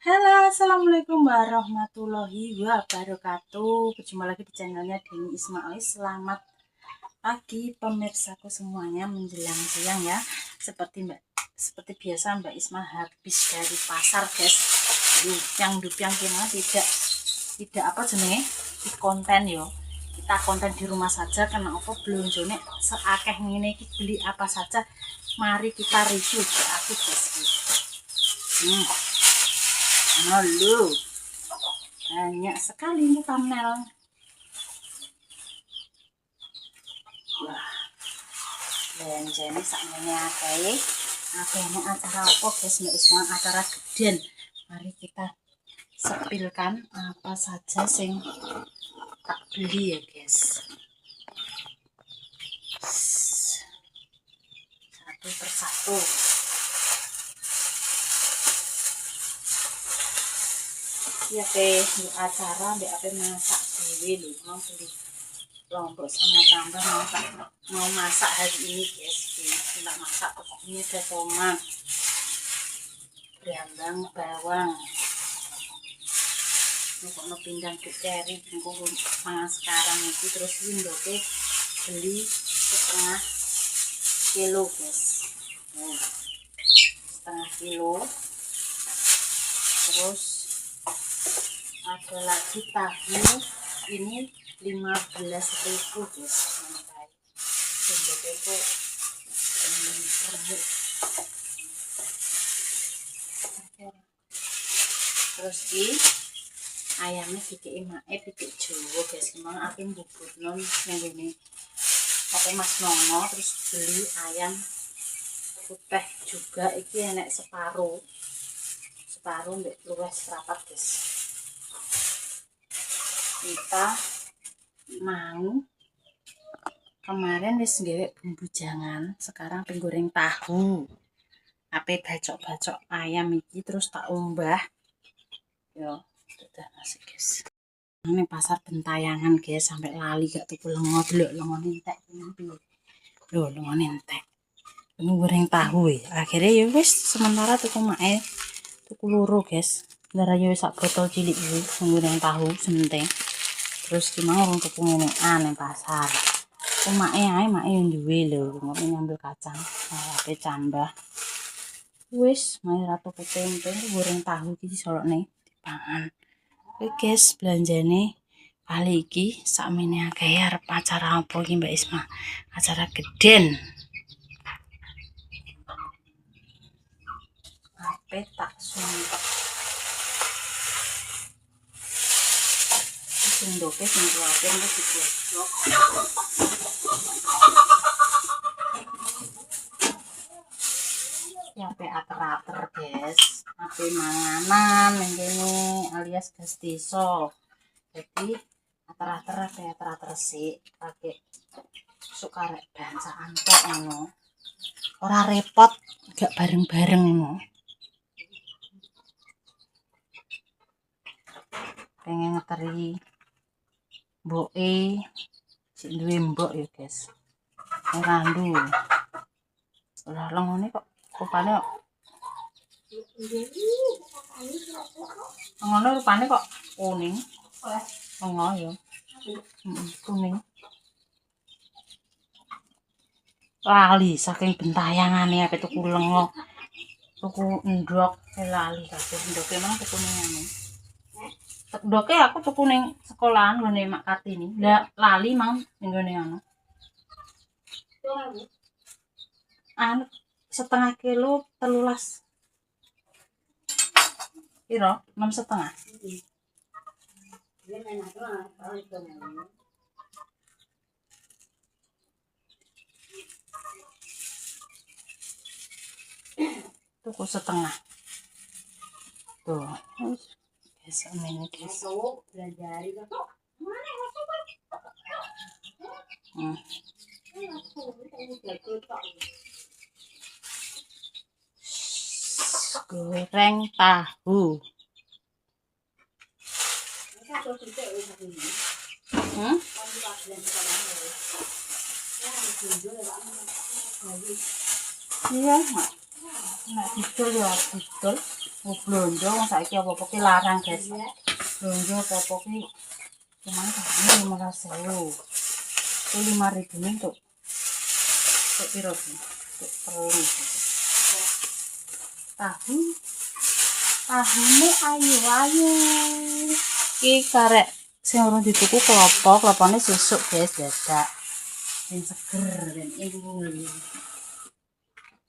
Halo, assalamualaikum warahmatullahi wabarakatuh. Berjumpa lagi di channelnya Deni Ismail. Selamat pagi pemirsaku semuanya menjelang siang ya. Seperti biasa Mbak Isma habis dari pasar guys. Dupiang gimana tidak apa jenenge di konten yo. Kita konten di rumah saja karena apa belonjone seakeh ngene iki beli apa saja. Mari kita review aku guys. Halo, banyak sekali ini thumbnail. Wah, belanjane sakmene akeh. Akehne acara apa guys, Mbak Isma? Acara geden. Mari kita sepilkan apa saja sing tak beli ya guys. Satu persatu. Ya acara apa masak dewe lho, mau beli lombok sama tambah mau masak hari ini guys. Kita masak ini ada tomat, brambang, bawang. Nukokno pindang keceri bungkus mangan sekarang itu terus windoke beli setengah kilo guys. Setengah kilo. Terus ada lagi tahu ini 15.000 guys. Windoke itu terus di ayamnya dikei mae pitik Jawa guys. Memang aku mbubutno ning ngene pakai Mas Nono, terus beli ayam putih juga iki enek separuh mbek luwes rapat guys. Kita mau kemarin wis nggawe bumbu jangan, sekarang penggoreng tahu. Ape bacok-bacok ayam iki terus tak umbah. Yo, udah nasi guys. Ini pasar Bentayangan guys, sampai lali gak tuku lengo delok lengo entek piye. Lho, lengo entek. Goreng tahu akhirnya ya wis sementara tuku mae tuku loro guys. Ndara yo sak botol cilik iki goreng tahu sementing. Terus gimana orang tuku ngene ning pasar. Mae ae mae yo duwe lho, ngono ngambil kacang. Ape cambah. Wis, mae ratu tempe goreng tahu iki solokne dipangan. Oke guys, belanjane kali iki sakmene akeh arep acara apa iki Mbak Isma? Acara geden. Ape tak sumpek. Sendoke sing kuwatir wis digodhog. Ya ape ater-ater guys. Ape manganan ning kene alias gas desa. Jadi ater-ater sih pakai suka rek bancaan tok ngono. Ora repot, gak bareng-bareng ngono. Pengen ngeteri mboke sik duwe mbok ya guys. Randu. Lah lengone kok rupane kok. Ngono rupane kok kuning. Lengo ya. Kuning. Lali saking Bentayangane ape tuku lengo. Tuku ndok lali kabeh ndoke mang tuku ning anu. Ndoke aku tuku ning sekolahan ngene Mak Kartini. Lah lali mang ning ngene anu. Anu setengah kilo 13. Piro? 6,5. Tuku setengah. Tuh. Biasa ini guys. Goreng tahu. Iya, Mak. Nek didol ya didol. Blonjo saiki apa-apa ki larang, guys. Blonjo apa-apa ki cuman kayaknya 15.000. Itu 5.000 nih tuh. Tuh piro ki? Tuh telur. Tahune ayu-ayu. Iki karek sing urung dituku klopone sesuk, guys, dadak. Sing seger ben imbul.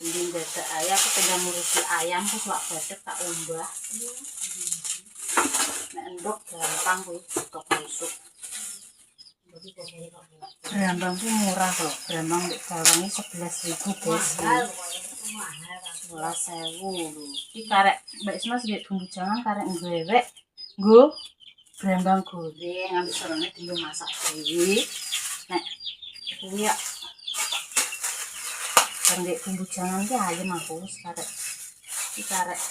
Ini dadak ayam, aku tinggal ngurusi ayam, terus lak badek tak umbah. Nek endok gampang kuwi, tok besok. Brambang ku murah kok. Brambang nek gawange 11.000, guys. 11.000 lho. Iki karek Mbak Isma sing bumbu jangan karek ngewek. Nggo brambang goreng nganti sorone dienggo masak dhewe. Nek kuwi ya Ndek bumbu jangan ki ayem aku wis karek. Iki karek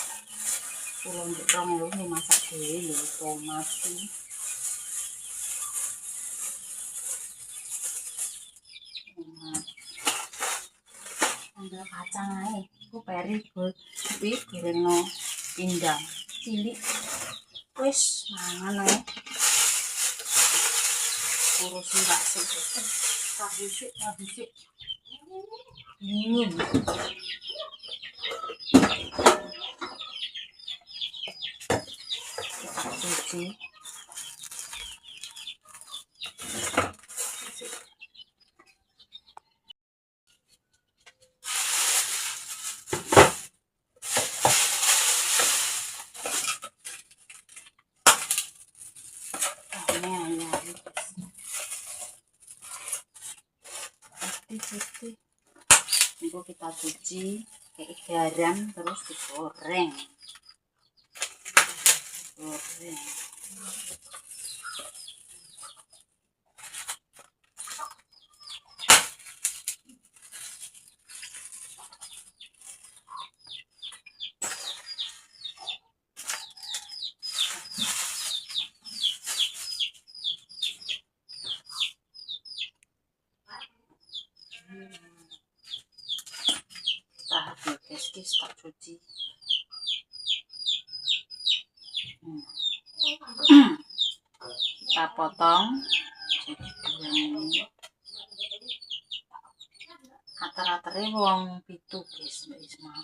10.000 masak dhewe lho, tomat iki. Ambil kacang ae. Ku peri kuwi gorengno pindang cilik. Wis mangan ae. Urusi bakso. Tahu sik. Cuci. Cuci. Ini kita cuci, kayak garam terus digoreng. Guys, tak cuci. Kita potong jadi dua ini. Ater-atere wong 7, guys, Mbak Isma.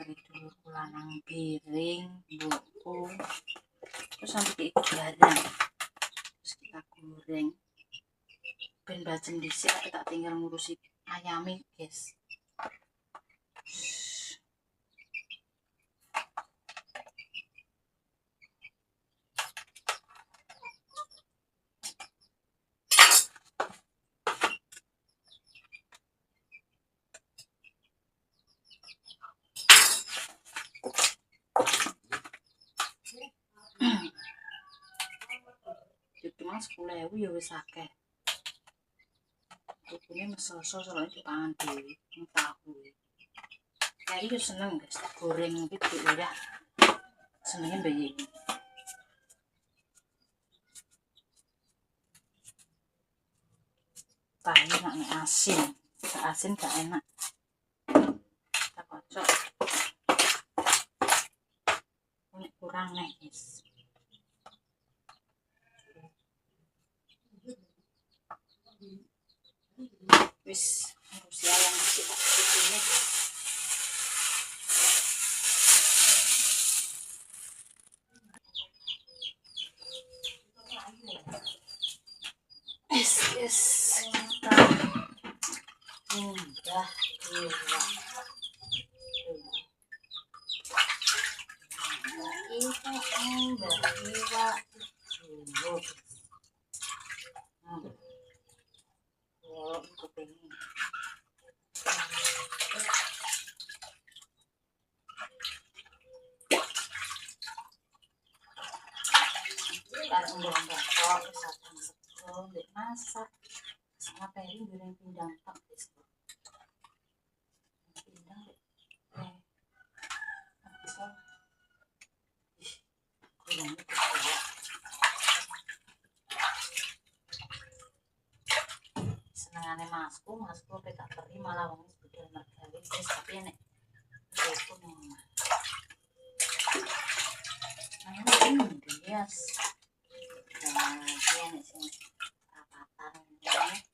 Dulu kulanang piring, buku, terus sampai ke garam, terus kita goreng. Ben bajem dhisik aku tak tinggal ngurusi ayame, guys. Cuma 10.000 ya wis akeh. Tukune meso-meso soalnya dipangan dhewe, tahu. Kayak itu seneng, guys, goreng gitu ya. Senengnya bayi. Tahu enak asin. Gak asin gak enak. Kita kocok. Ini kurang nih, guys. Wis harus ayam dikit ini, guys. Yes, kita udah keluar. Masak sama piring goreng pindang tak, guys. masku tak beri malah wong budal mergawe wis tapi nek itu ning yes. Nah, ini nek sing rapatan ini kayak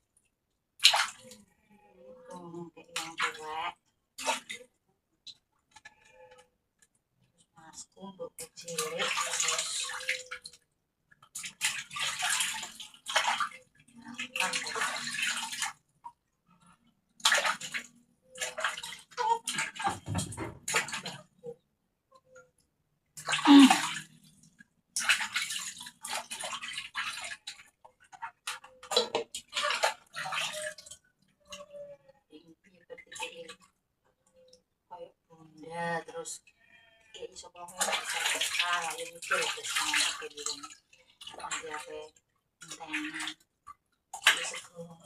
yang tuwek masku untuk kecilik terus kayak bunda terus kayak iso ngomong bisa kalah yang mikir terus pakai di rumah nanti apa entengnya bisa keluar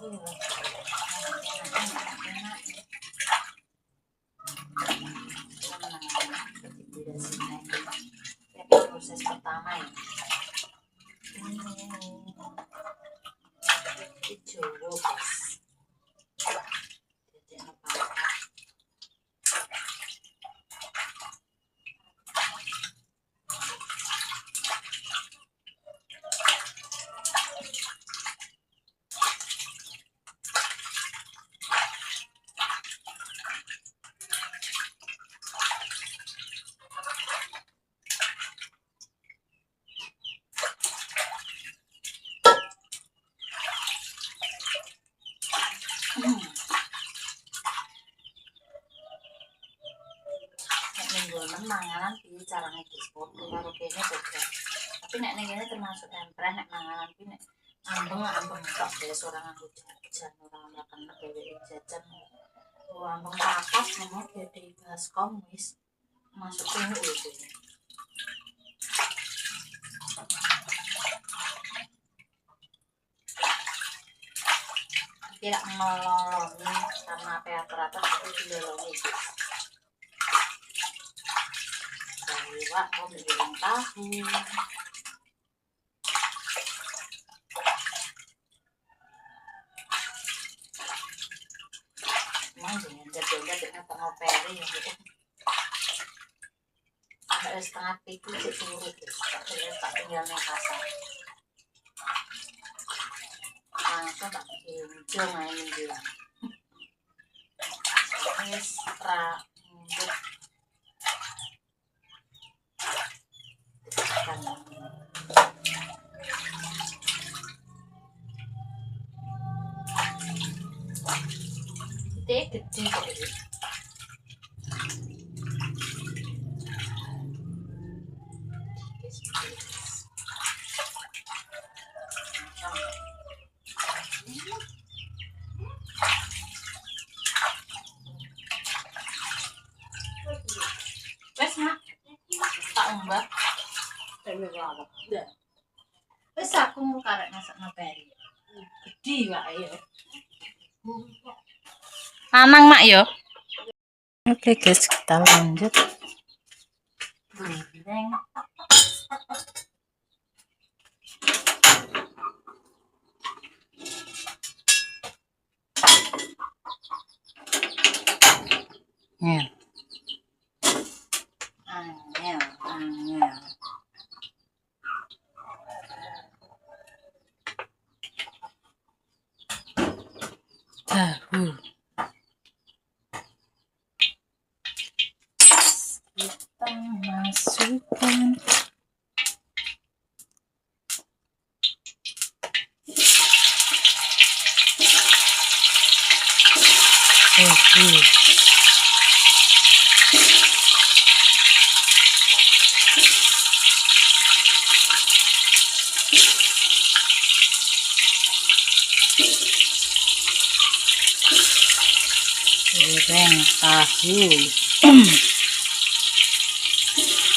proses pertama ya itu guys jadi apa mingguan manganan piye carane disport karo kene beda. Tapi nek ning kene termasuk empreh nek manganan ki nek ambeng tok wis ora nganggo jajan ora makan dheweke jajan. Ambeng papat nomor gede baskom wis masuk kene lho. Tidak melolongi karena aparatur tapi dilolongi. Wak mau bikin tahu emang dengan jadwalnya dengan tengah peri yang gitu ada setengah piku sih turut tak tinggal naik pasar langsung tak hijau mainin bilang ini setelah gede kok ini wes mak tak umbah wes aku mau karek masak naperi gede wak ya lanang mak yo. Oke guys, kita lanjut. Goreng. Angel. Tahu. Kita masukkan goreng tahu.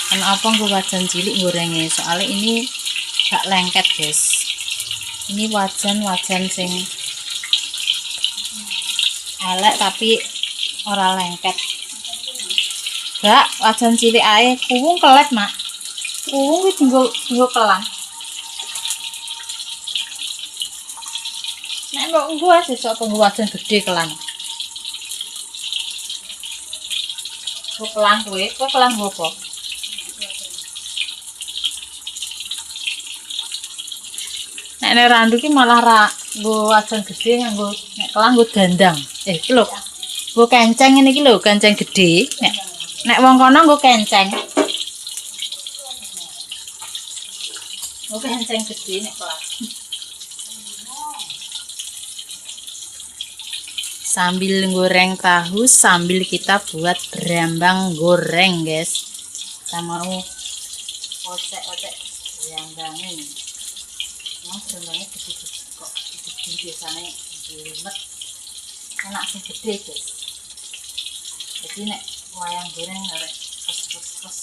Kenapa gue wajan cilik gorengnya? Soalnya ini gak lengket guys. Ini wajan sing elek tapi ora lengket. Gak wajan cilik ae kuwung kelet mak. Kuwung iki tinggal kelan. Nek mbok gue sesuk pengwajan gede kelan. Kok kelan kowe? Kok kelan apa? Nek randu ki malah ra nggo wajan gede nganggo nek kelan nggo dandang. Iki lho. Nggo kenceng ngene iki lho, kenceng gede. Nek wong kono nggo kenceng. Nggo kenceng gede nek kelan. Sambil goreng tahu sambil kita buat berambang goreng, guys. Kita mau ocek-ocek berambangin. Emang berambangnya gede-gede kok. Gede biasanya jelimet. Enak sing gede, guys. Jadi nek wayang goreng arek pes-pes-pes.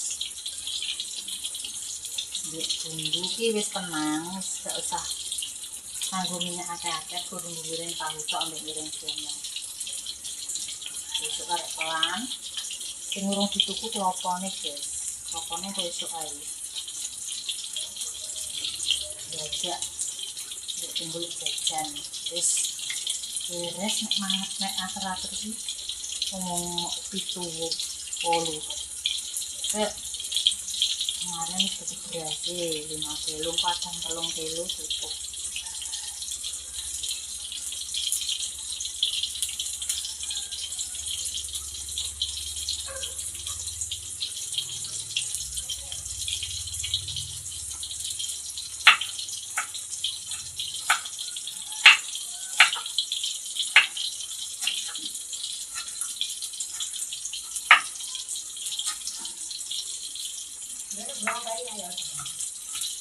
Bumbu ki wis tenang, gak usah nganggo minyak akeh-akeh kudu goreng tahu tok ambek goreng berambang. Besok arek pelan. Sing urung dituku klopone, guys. Klopone kok esuk ae. Jajak. Nek timbul jajan. Wis beres nek manget nek atur-atur iki. Ngomong 7-8. Kemarin itu berhasil 5 kilo, padang 3 kilo cukup.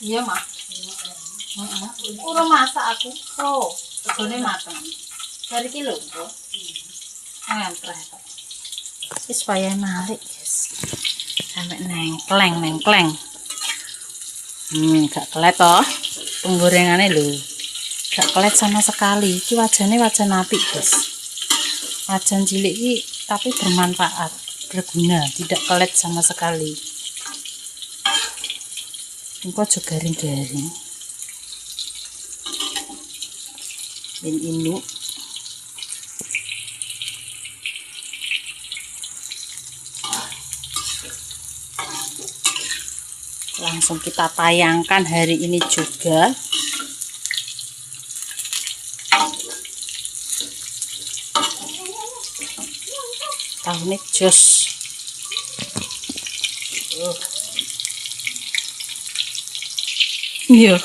Iya, Mak. Urung masak aku. Oh, tegone mateng. Dari kilo kok. Entreh kok. Wis supaya malik, guys. Sampai nengkleng. Gak kelet toh. Penggorengane lho. Gak kelet sama sekali. Iki wajane wajan apik, guys. Wajan cilik iki tapi bermanfaat, berguna, tidak kelet sama sekali. Engko aja garing-garing. Ben induk. Langsung kita tayangkan hari ini juga. Tahune jos. Iya.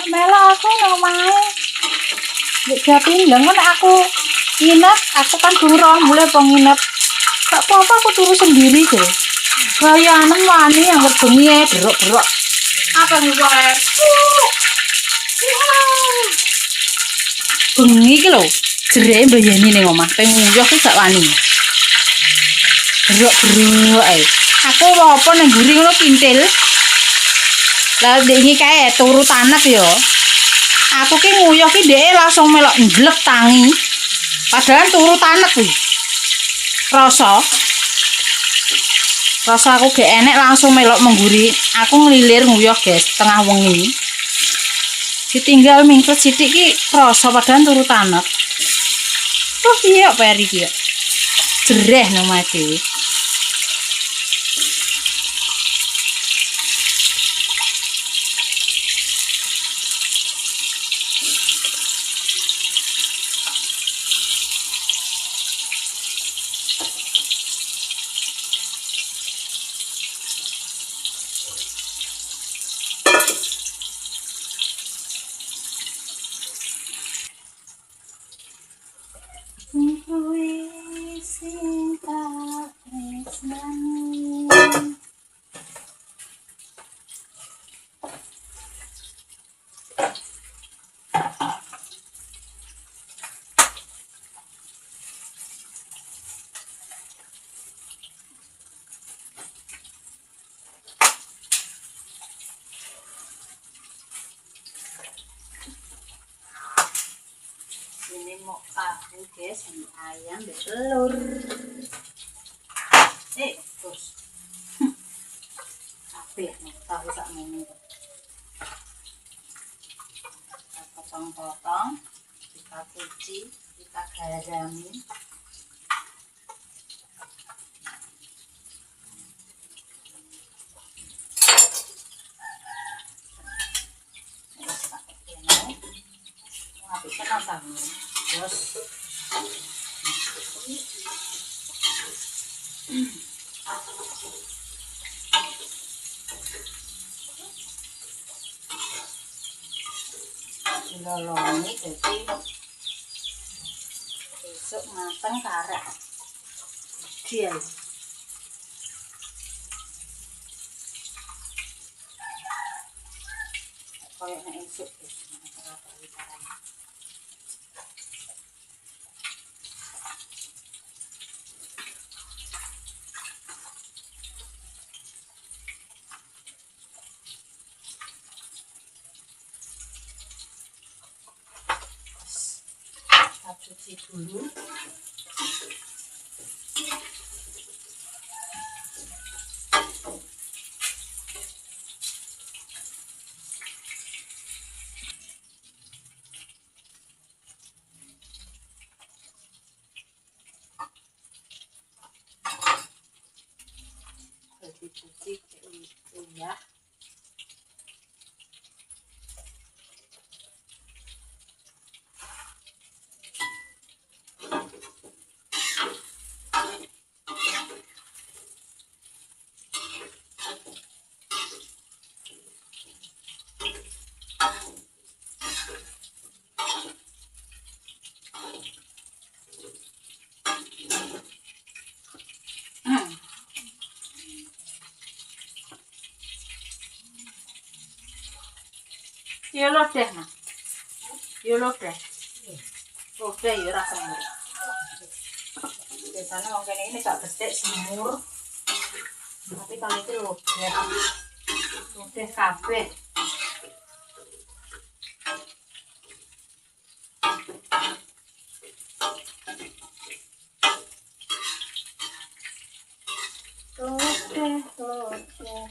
Melo aku nang omahe. Nek Japindang kan aku nginep, aku kan durung mulai penginep. Gak apa-apa aku turu sendiri deh. Gayanem wani yang bengi berok-berok. Apa wae? Bengi iki lho, jereke mbayani ning omah, pengen nguyuh ki gak wani. Berok-berok ae. Aku apa nang mburi ngono kintil. Lah ndek kae turu tanep ya. Aku ki nguyuh ki dhek langsung melok njlek tangi. Padahal turu tanep kuwi. Rasa aku gak enek langsung melok mengguri. Aku ngelilir nguyuh, guys, tengah wengi. Ditinggal mingkret sithik ki rasa padahal turu tanep. Iya peri ki ya. Jereh nang mati. Ini mau tahu, guys, ini ayam bertelur. Terus apik nih tahu sak ngene. kita garami. Apik tenan tahu. Terus dilolongi jadi besok mateng karek ideal. Kayak nek esuk wis cuci dulu. Dicuci itu ya. Ya lo deh, Mas. Ya lo deh. Udah ya ora semur. Biasanya wong kene ini gak besek semur. Tapi kalau itu lo deh. Udah kabeh. Lodeh.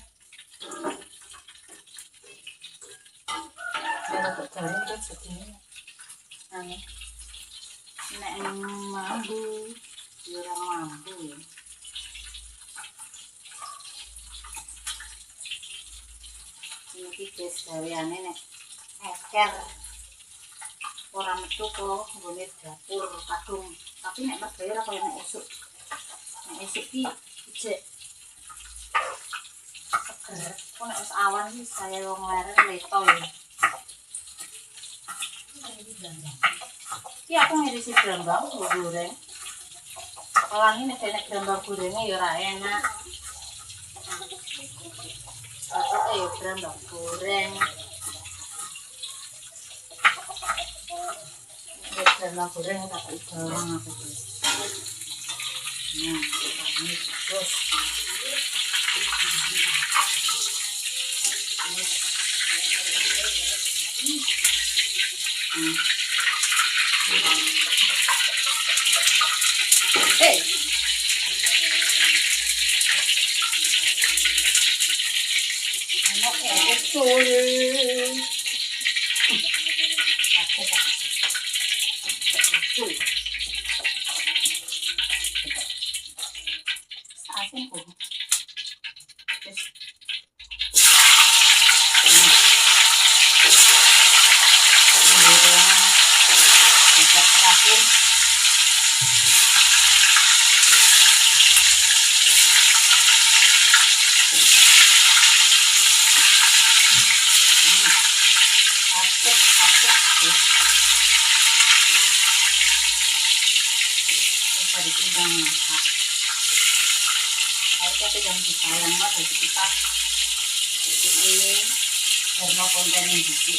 Kalau garing kan segini. Nek mambu, ya ora mambu ya. Iki guys gaweane nek eker ora metu kok nggone dapur kadung. Tapi nek mas bayar kaya nek esuk. Nek esuk ki ijek seger. Kok nek wis awan iki saya wong leren leto ya. Iki aku ngirisi brambang goreng. Kalau ini nek brambang gorengnya ya ora enak. Atau brambang goreng. Brambang goreng tak pakai bawang aku tuh. Nah, ini terus. Anak sulit. Aku tak sulit. Asin pun. Tadi udah masak. Harusnya pegang disayang lah, jadi kita ini karena kontennya dikit.